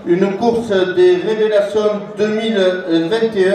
Une course des révélations 2021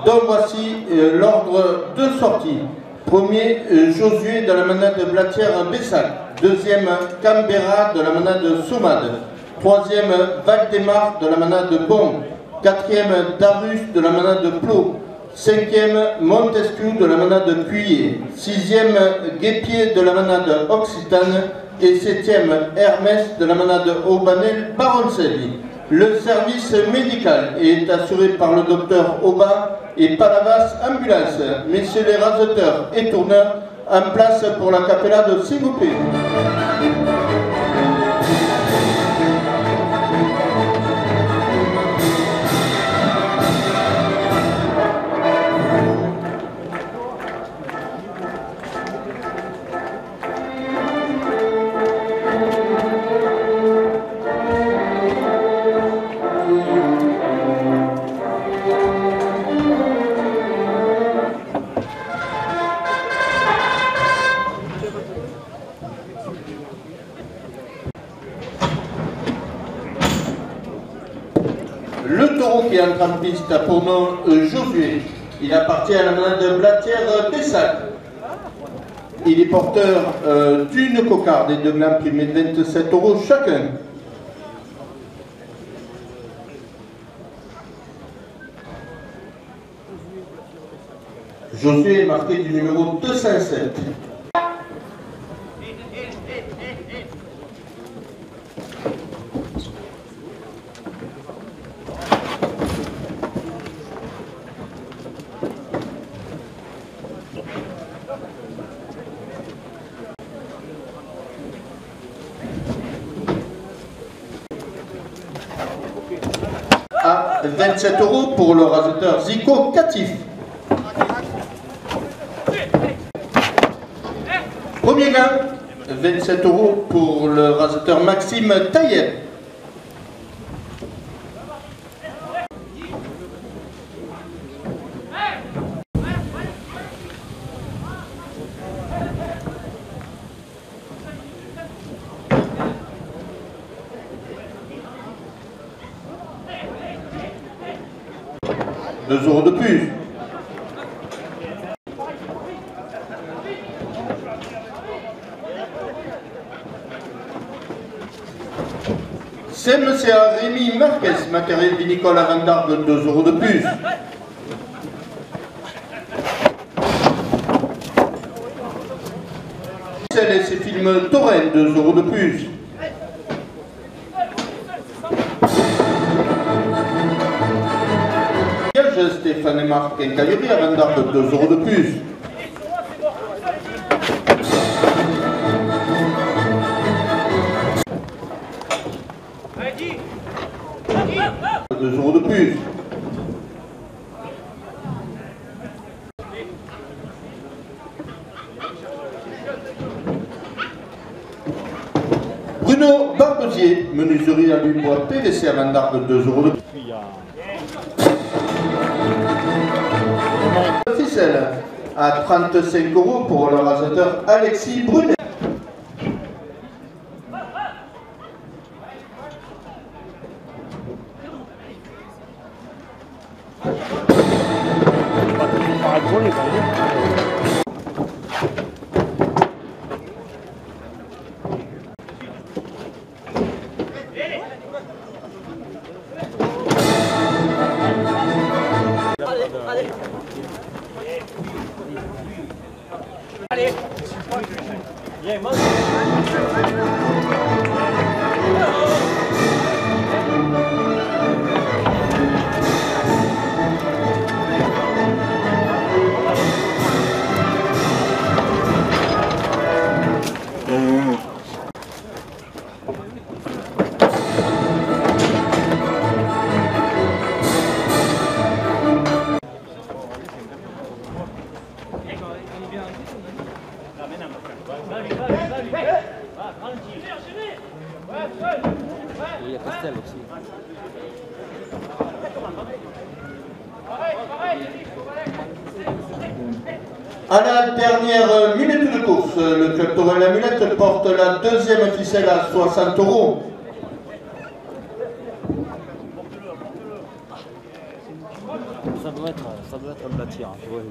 dont voici l'ordre de sortie. Premier, Josué de la manade Blatière-Bessac. Deuxième, Canberra de la manade Soumade. Troisième, Valdemar de la manade Bon. Quatrième, Darus de la manade Plot. Cinquième, Montesquieu de la manade Cuyer. Sixième, Guépier de la manade Occitane. Et septième, Hermès de la manade Aubanel-Baroncelli. Le service médical est assuré par le docteur Auba et Palavas Ambulance. Messieurs les raseteurs et tourneurs, en place pour la capellade, s'il vous plaît. Le taureau qui entre en piste a pour nom Josué. Il appartient à la manade Blatière-Bessac. Il est porteur d'une cocarde et de glands primés de 27 € chacun. Josué est marqué du numéro 207. À 27 € pour le raseteur Zico Catif. Premier gain, 27 € pour le raseteur Maxime Taillet. €2 de plus. CMCA Rémi Marquez, matériel vinicole à Vendargue, 2 € de plus. Celle et ses films Torrent, 2 € de plus. Stéphane et Marc Quincaillerie à Vendargue, 2 € de plus. €2 de plus. Bruno Barbesier, menuiserie à Lubois PVC à Vendargue, 2 € de plus. Ficelle à 35 € pour le raseteur Alexis Brunet. Allez. Viens, monte. Il y a Castel aussi. À la dernière minute de course, le club Tourelle Amulette porte la deuxième ficelle à 60 €. Ça doit être un bâtir. Hein, tu vois,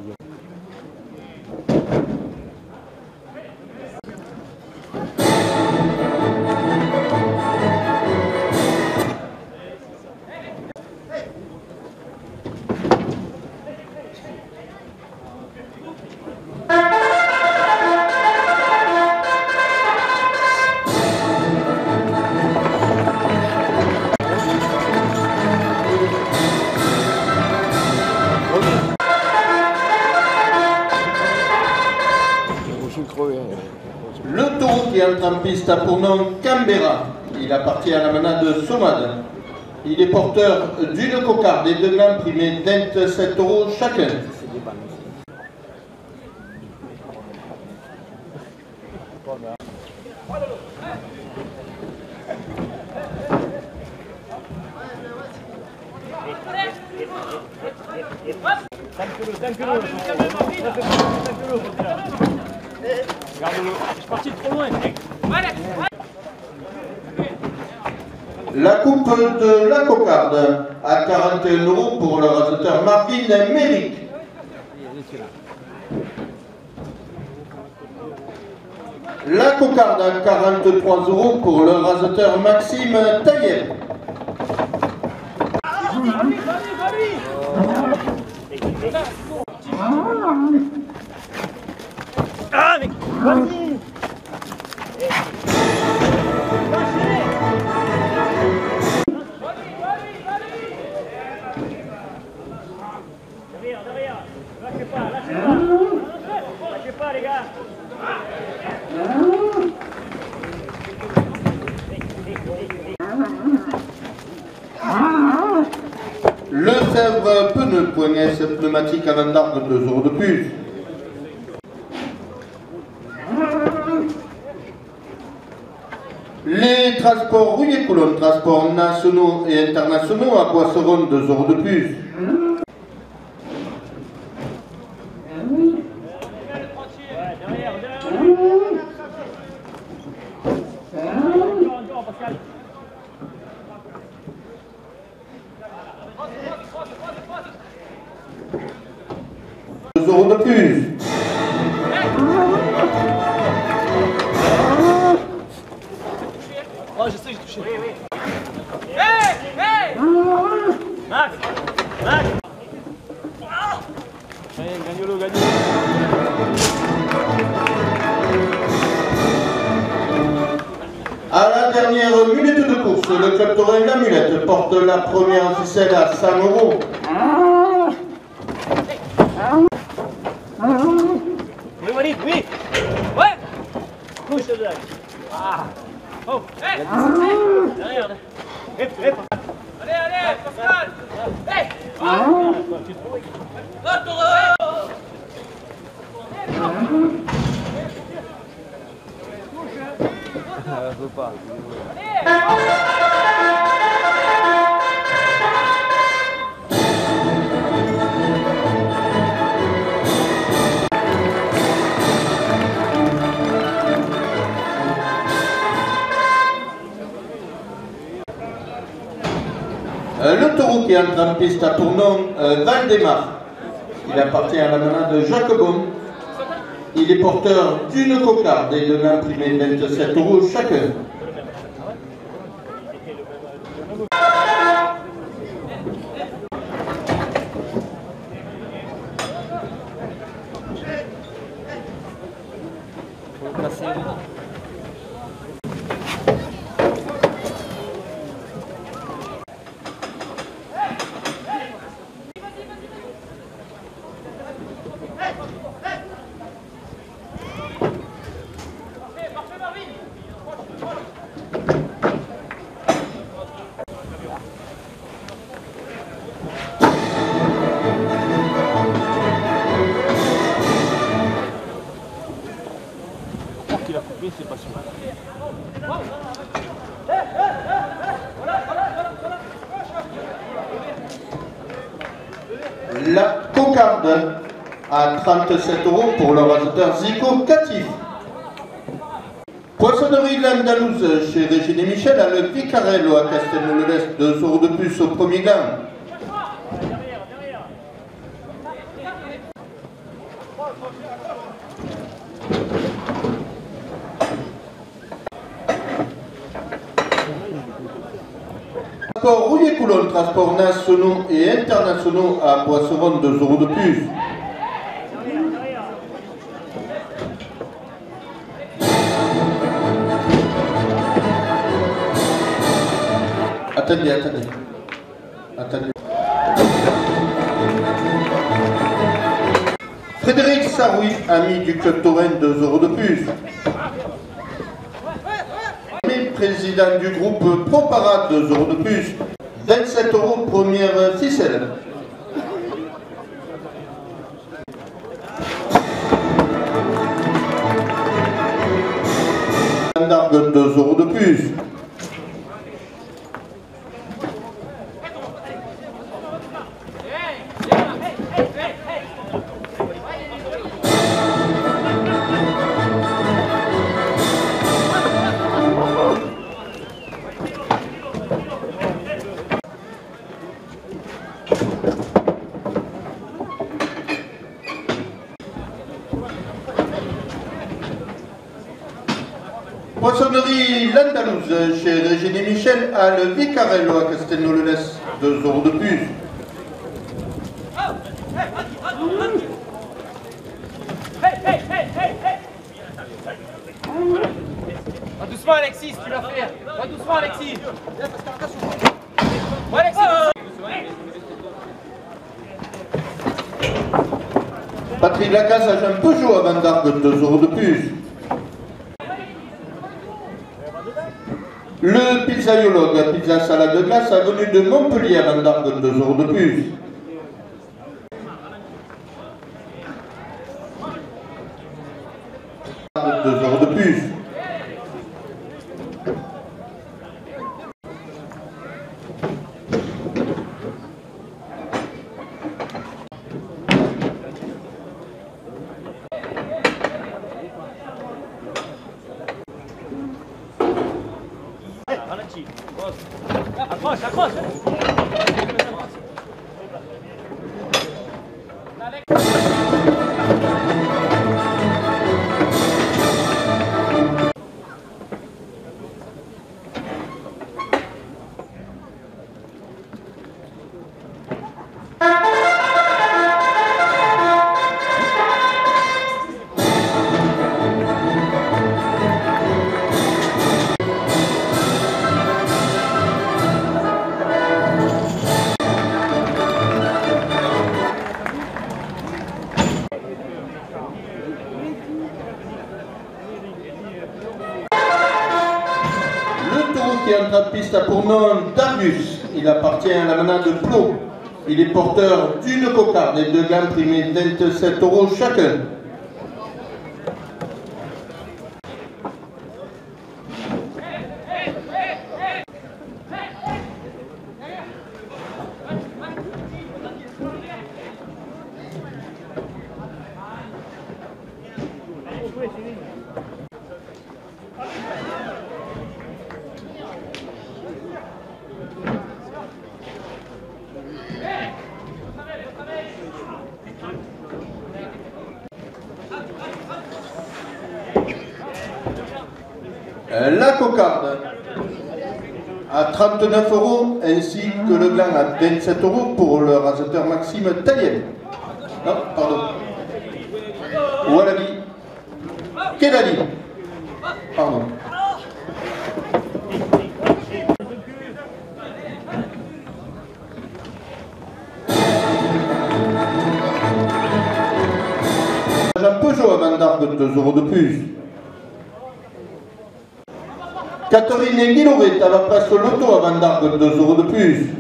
Le taureau qui entre en piste a pour nom Canberra. Il appartient à la manade Somade. Il est porteur d'une cocarde et de glands primés 27 € chacun. Regarde-le, je suis parti trop loin. La coupe de la cocarde à 41 € pour le raseteur Marvin Méric. La cocarde à 43 € pour le raseteur Maxime Tailleb. Ah, mais vas-y. Derrière. Lâchez pas, les gars. Le Sèvres pneu poignet pneumatique avant d'arbre 2 € de plus. Les transports Rouillé-Coulon, transports nationaux et internationaux à Boisseron 2 € de plus. €2 de plus. Oh, je sais que j'ai touché. Oui. Hey Max Allez, gagne-le. À la dernière minute de course, le club Tourelle l'Amulette porte la première ficelle à 100 €. Oui, Walid, oui. Ouais. Couche de Ah. Oh, hey. Derrière. Hep. Allez, Pascal. Hey. Je veux pas. Le taureau qui entre en piste a pour nom Valdemar. Il appartient à la manade Jacobon. Il est porteur d'une cocarde et de l'imprimé 27 € chacun. cassé. Qu'il a coupé, c'est pas si mal. La cocarde à 37 € pour le raseteur Zico Catif. Poissonnerie l'Andalouse chez Régine et Michel à Le Vicarello à Castelnau-le-Lest, 2 € de plus au premier gain. Transport Rouillé-Coulon, transport nationaux et internationaux à Boisseron, 2 € de plus. Attendez. Frédéric Saroui, ami du club Taurin, 2 € de plus. Président du groupe ProParade, 2 € de plus. 27 € première ficelle. Standard, 2 € de plus. Poissonnerie l'Andalouse chez Régine et Michel à Le Vicarello à Castelnau-le-Lest, 2 € de plus. Va doucement Alexis, tu vas faire. Va doucement Alexis. Ouais, Alexis. Patrick Lacasse a un Peugeot à Van d'Argue, 2 € de plus. Le pizzaiologue, pizza salade de glace, a venu de Montpellier à Van d'Argue, 2 € de plus. €2 de plus. Accroche. Qui est en train de piste a pour nom Darius. Il appartient à la manade de Plot. Il est porteur d'une cocarde et 2 gants primés 27 € chacun. La cocarde à 39 € ainsi que le gland à 27 € pour le raseteur Maxime Taillel. Non, pardon. Walabi Kedali. Pardon. Un Peugeot à Van d'Arc, 2 € de plus. Catherine Guilloret à la place Loto à Van d'Arc, 2 € de plus.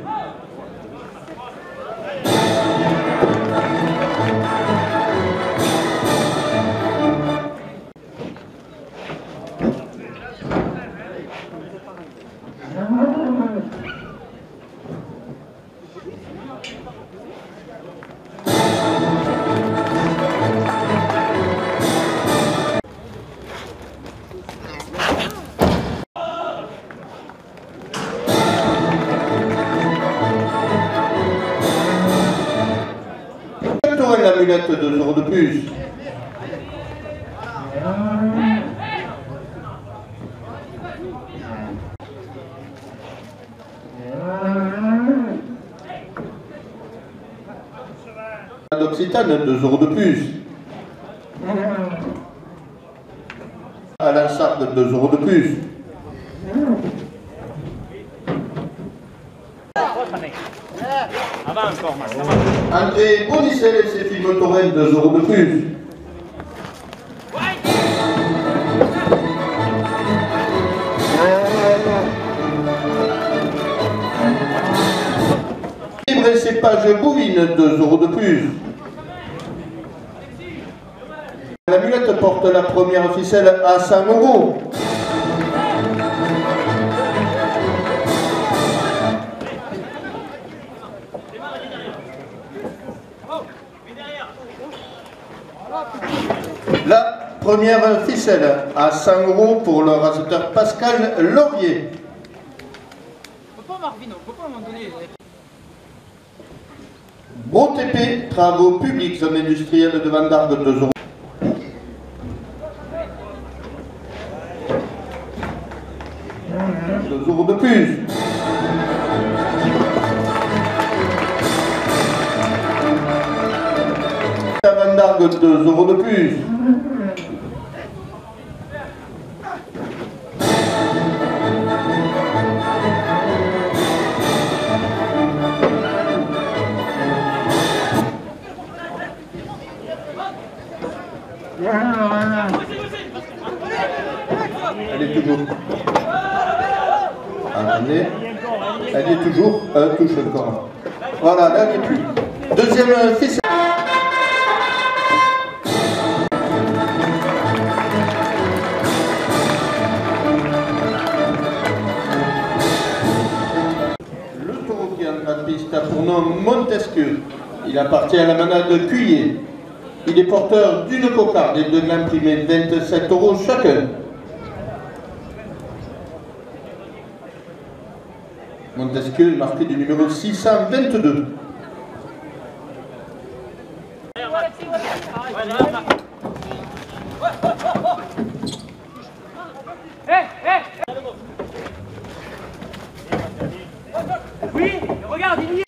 L'amulette, 2 € de plus. D'Occitane, 2 € de plus. À la Sarde, 2 € de plus. André Bonicel et ses filles Motorel, 2 € de plus. Libre et cépage bovine, 2 € de plus. La mulette porte la première ficelle à 100 €. La première ficelle à 100 € pour le raseteur Pascal Laurier. BroTP, travaux publics, zone industrielle de Van d'Arc, 2 €. De plus. À Van d'Arc, 2 € de plus. Elle est toujours. Attendez. Elle est toujours. Touche encore. Voilà, là, elle n'est plus. Deuxième ficelle. Le taureau qui est en grande piste a pour nom Montesquieu. Il appartient à la manade de Cuillé. Il est porteur d'une cocarde et de l'imprimé 27 € chacun. Montesquieu est marqué du numéro 622. Oui, regarde, il y est.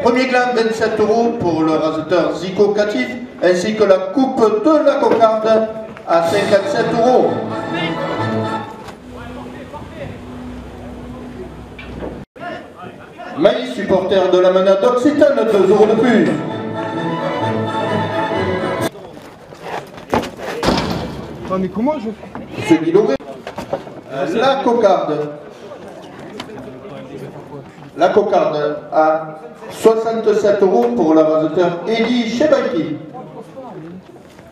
Premier gland, 27 € pour le raseteur Zico Catif, ainsi que la coupe de la cocarde à 57 €. Maïs, supporter de la manade d'Occitane, 2 € de plus. Ah, mais comment je fais? Ce qu'il aurait. La cocarde. La cocarde à 67 € pour le raseteur Eddie Chebaiki.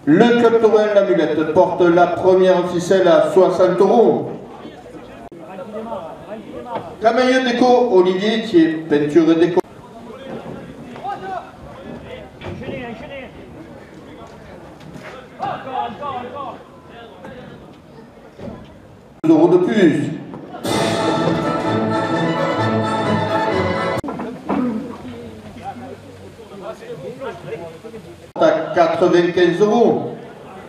Le Club l'amulette porte la première ficelle à 60 €. Camailleux déco, Olivier Thier, peinture déco. Encore. 2 € de plus. à 95 €.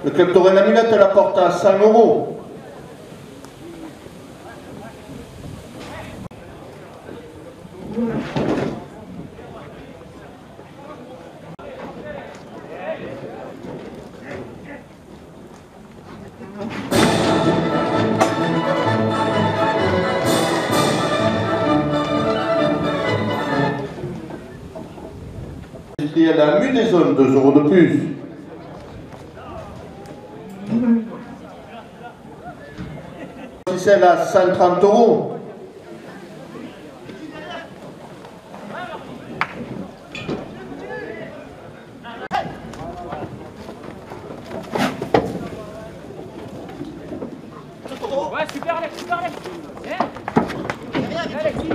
Le club Torel Amulette la porte à 100 €. Elle a mis des zones, 2 € de plus. Celle à 130 €. Ouais, super Alex, super Alex. Alexis.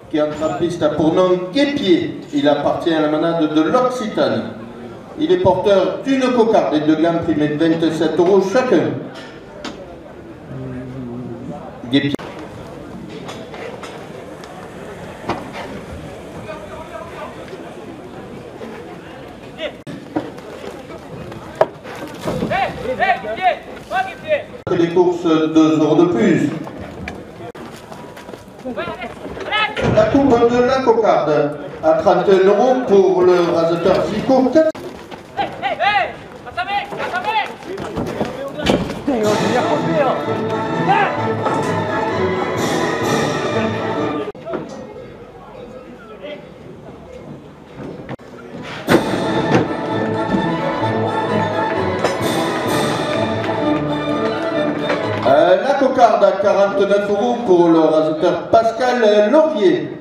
Qui entre en piste a pour nom Guépier. Il appartient à la manade de l'Occitane. Il est porteur d'une cocarde et de gants primés de 27 € chacun. Guépier. Les courses, 2 € de plus. La coupe de la cocarde à 31 € pour le raseteur Zico. La cocarde à 49 € pour le raseteur Pascal Laurier.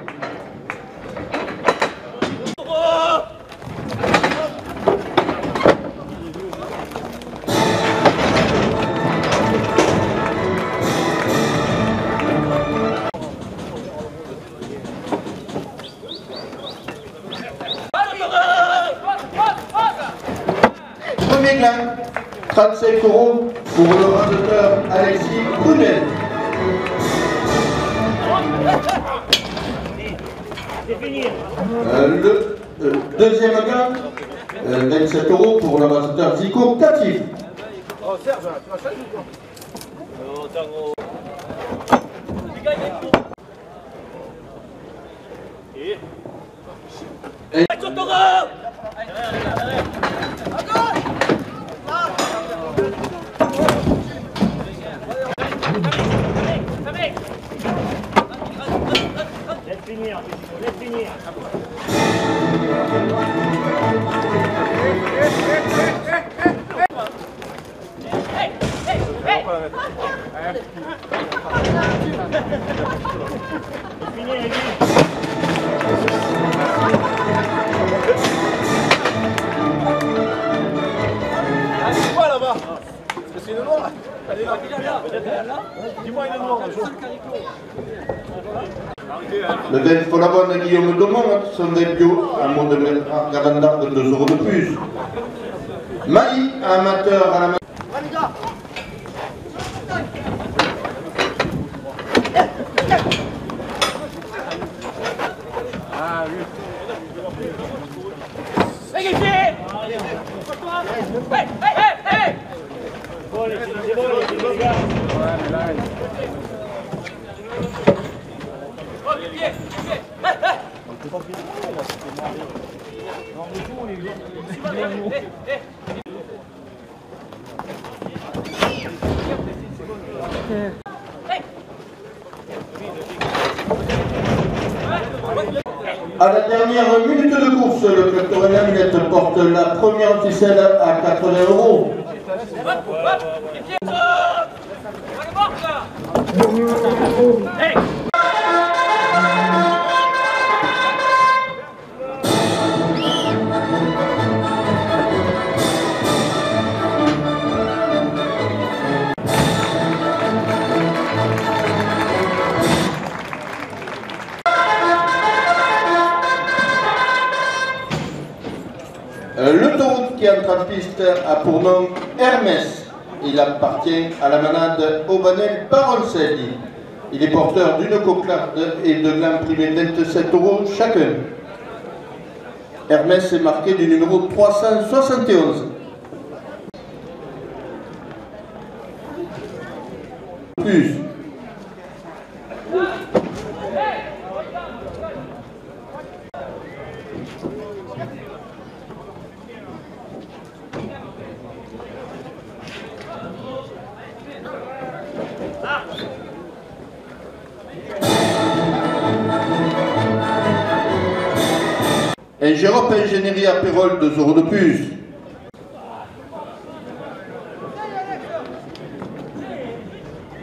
Premier gland, 35 € pour le raseteur Alexis Brunel. Le deuxième gland, 27 € pour le raseteur Zico Catif. Oh Serge, tu vas changer ou quoi? Laisse finir. C'est quoi là-bas? C'est une noire. Elle est là. Dis-moi une noire. Le Del Folabonne Guillaume Domont, son début à mot de Gavandard de 2 € de plus. Maï, amateur à la main. À la dernière minute de course, le club Torel Amulette porte la première ficelle à 80 €. Le taureau qui entre en piste a pour nom Hermès. Il appartient à la manade Aubanel Baroncelli. Il est porteur d'une cocarde et de glands primés 27 euros chacun. Hermès est marqué du numéro 371. Plus. Ingérop Ingénierie à Pérol, 2 euros de plus.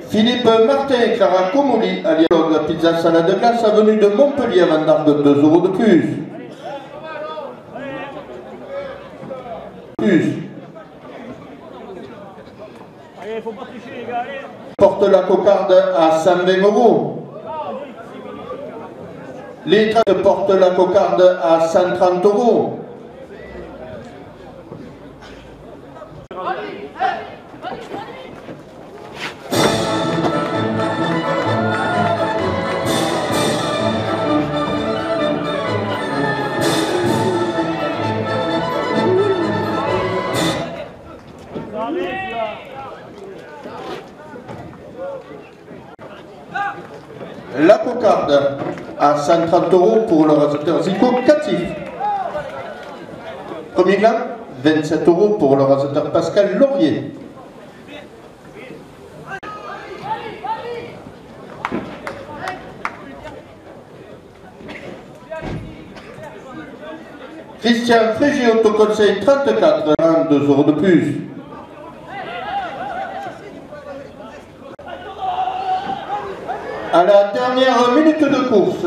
Philippe Martin et Clara Comoli, alias la pizza salade de glace, avenue de Montpellier à Vendargue, 2 euros de plus. Allez, faut pas tricher les gars, allez. Porte la cocarde à 120 euros. Les tracts portent la cocarde à 130 euros. La cocarde à 130 euros pour le rasoteur Zico Catif. Premier gland, 27 euros pour le rasoteur Pascal Laurier. Christian Frégy Autoconseil 34, 2 euros de plus. À la dernière minute de course,